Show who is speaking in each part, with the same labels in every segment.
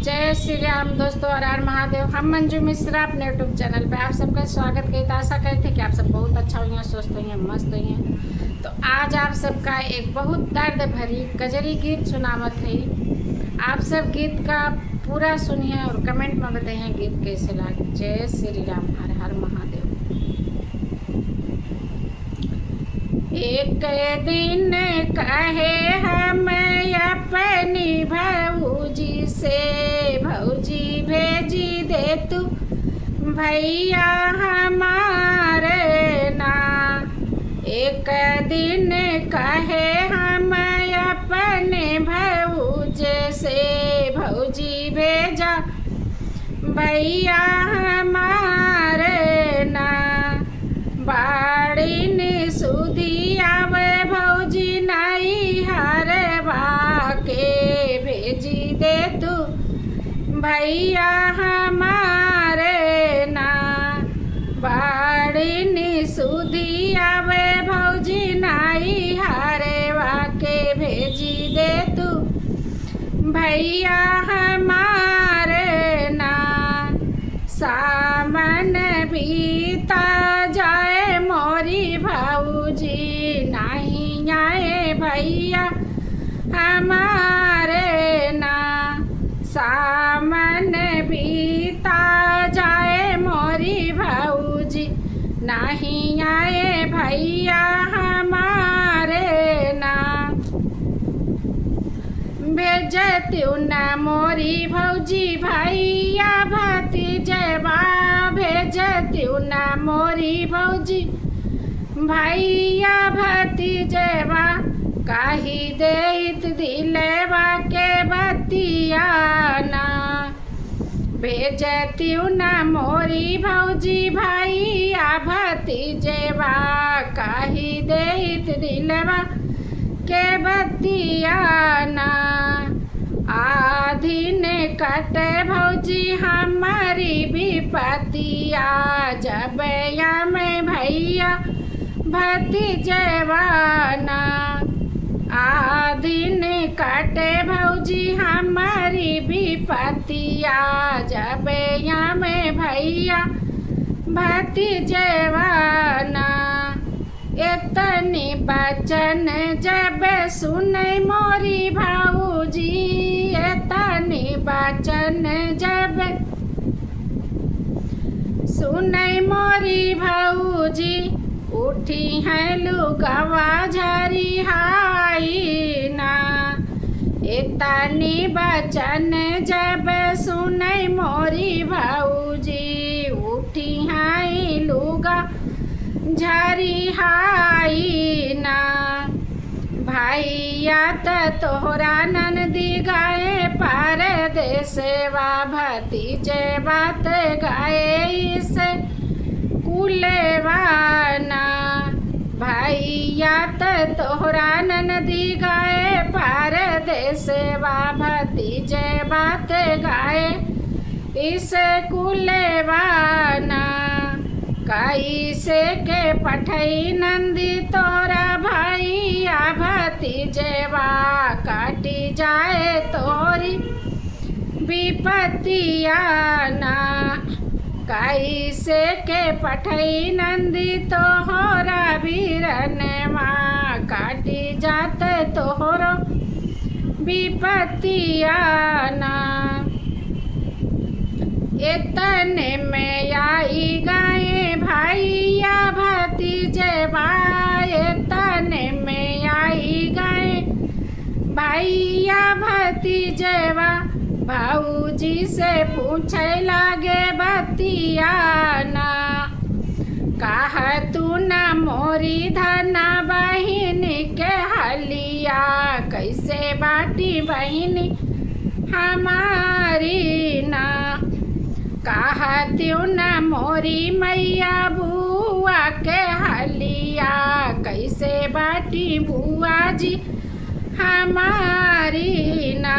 Speaker 1: जय श्री राम दोस्तों, हर हर महादेव। हम मंजू मिश्रा अपने यूट्यूब चैनल पे आप सबका स्वागत करते। आशा करते कि आप सब बहुत अच्छा हुई हैं, स्वस्थ हुई हैं, मस्त हुई हैं। तो आज आप सबका एक बहुत दर्द भरी कजरी गीत सुनावत है। आप सब गीत का पूरा सुनिए और कमेंट में बताइए गीत कैसे लगे। जय श्री राम, हर हर महादेव। एक दिन कहे हम अपनी भौजी से, भौजी भेजी दे तू भैया हमारे ना। एक दिन कहे हम अपने भौजी से, भौजी भेजा भैया हमारे ना। बाड़ी ने सुधी आवे भौजी नहीं हरवा के, भेजी दे तू भैया हमारे ना। बाड़ी ने सुधी आवे भौजी नहीं हरवा के, भेजी दे तू भैया हमारे ना। सामन बीता जाए मोरी भौजी नहीं आए भैया हमारे ना। सामन बीता जाए मोरी भौजी नहीं आए भैया हमारे ना। भेजत्यू न मोरी भौजी भैया भतीजवा, भेजत्यू न मोरी भौजी भैया भतीजवा। काही देत दिलवा के बतियाना, भेजत्यू न मोरी भौजी भैया भतीजवा। काही देत दिलवा के बतियाना। आधीन कटे भौजी हमारी विपतिया, जब या में भैया भतीजवाना। आधीन कटे भौजी हमारी विपतिया, जब या में भैया भतीजवाना। इतनी बचन जब सुने मोरी भौजी, इतनी बचन जब सुने मोरी भौजी। उठी है लुगवा झरी हाई ना। इतनी बचन जब सुने मोरी भौजी, उठी है लुगा झरी हाई ना। भैया तोहरा ननदी गाए परदेसवा, भतीजे बात गाए इस कुलेवाना। भैया तोहरा ननदी गाए परदेसवा, भतीजे बात गाए इस कुलेवाना। कैसे के पठई नंदी तोरा भैया भतीजवा, काटी जाए तोरी विपतिया ना। कैसे के पठई नंदी तोहरा बीरनवा, काटी जाते तोहरो विपतिया ना। इतने में आई गाए भैया भतीजवा, इतने में आई गाए भैया भतीजवा। भौजी से पूछे लागे बतियाना, कहा तू न मोरी धना बहिनी के हलिया। कैसे बाटी बहिनी हमारी ना। कहत्यू न मोरी मैया बुआ के हलिया, कैसे बाटी बुआ जी हमारी ना।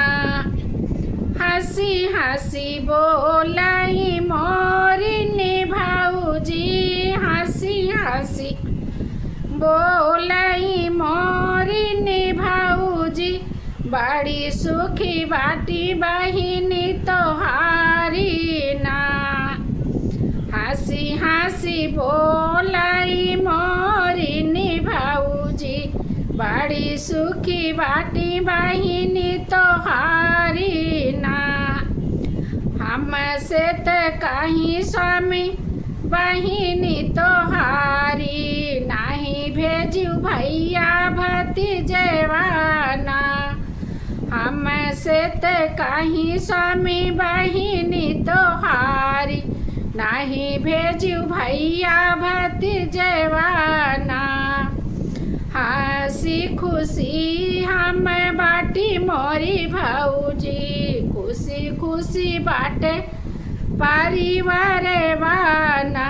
Speaker 1: हंसी हंसी बोलाई मोरी ने भौजी, हंसी हंसी बोलाई मोरी ने भौजी। बड़ी सुखी बाटी बहिनी तो बड़ी सुखी बाटी बहिनी तोहारी ना। हमसे त कहीं स्वामी बहिनी तोहारी, नहीं भेजू भैया भतीजवाना। हमसे त कहीं स्वामी बहिनी तोहारी, नहीं भेजू भैया भतीजवाना। हंसी खुशी हम बाटी मोरी भौजी, खुशी खुशी बाटे परिवार वाना।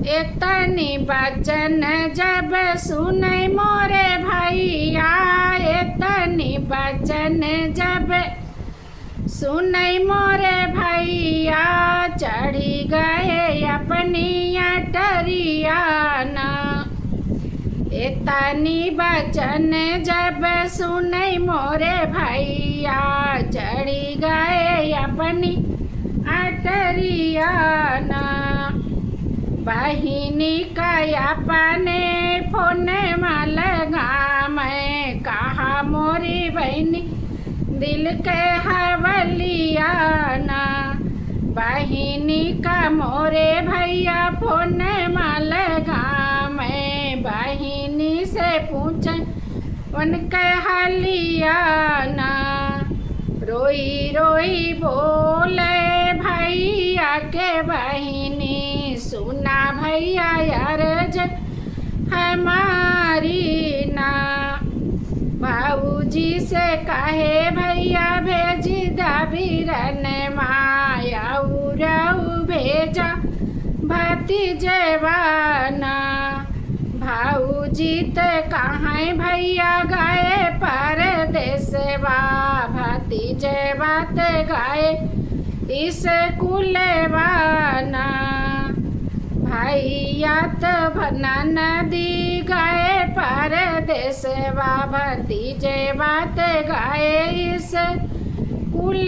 Speaker 1: एतनी बचन जब सुनै मोरे भैया, एतनी बचन जब सुनै मोरे भैया, चढ़ी गए अपनी अटरिया ना। एतनी बचन जब सुनै मोरे भैया, चढ़ी गए अपनी अटरिया ना। बहिनी का अपने फोन में लगा, मैं कहा मोरी बहनी दिल के हवलिया ना। बहिनी का मोरे भैया फोन में लगा, मैं बहिनी से पूछे उनके हलिया ना। रोई रोई बोले भैया के बहिनी, सुना भैया अर्ज हमारी ना। भाऊजी से कहे भैया भेजी दबीरन माया, उराऊ भेजा भतीजवाना। भाऊजी ते कहाँ भैया गए परदेसवा, भतीजवा ते गए स्कूलवाना। भैया तो नदी गए परदेसवा, भतीजवा ते गए स्कूलवाना।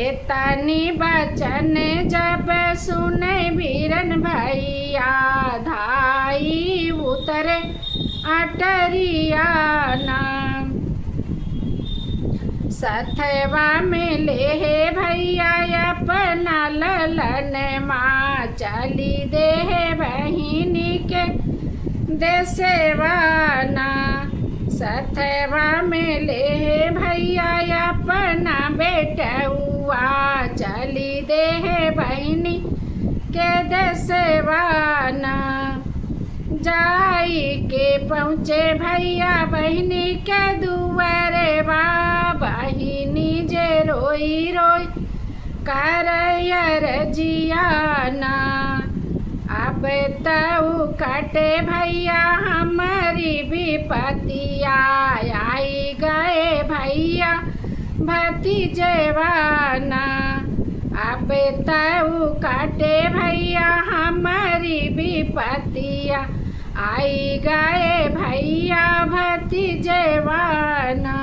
Speaker 1: एतनी बचन जब सुने बीरन भैया, धाई उतरे अटरिया ना। सथवा में ले भैया अपना ललन माँ, चली दे बहिनी के देसवाना। सथवा में ले भैया अपना बेटुआ, चली दे बहिनी के देसवाना। जाई के पहुँचे भैया बहिनी के दुआरे बा, बहिनी जे रोई रोई करयर जियाना। अब तऊ कटे भैया हमारी विपतिया, आई गए भैया भतीजवाना। अब तऊ कटे भैया हमारी विपतिया, आई गए भैया भतीजवाना।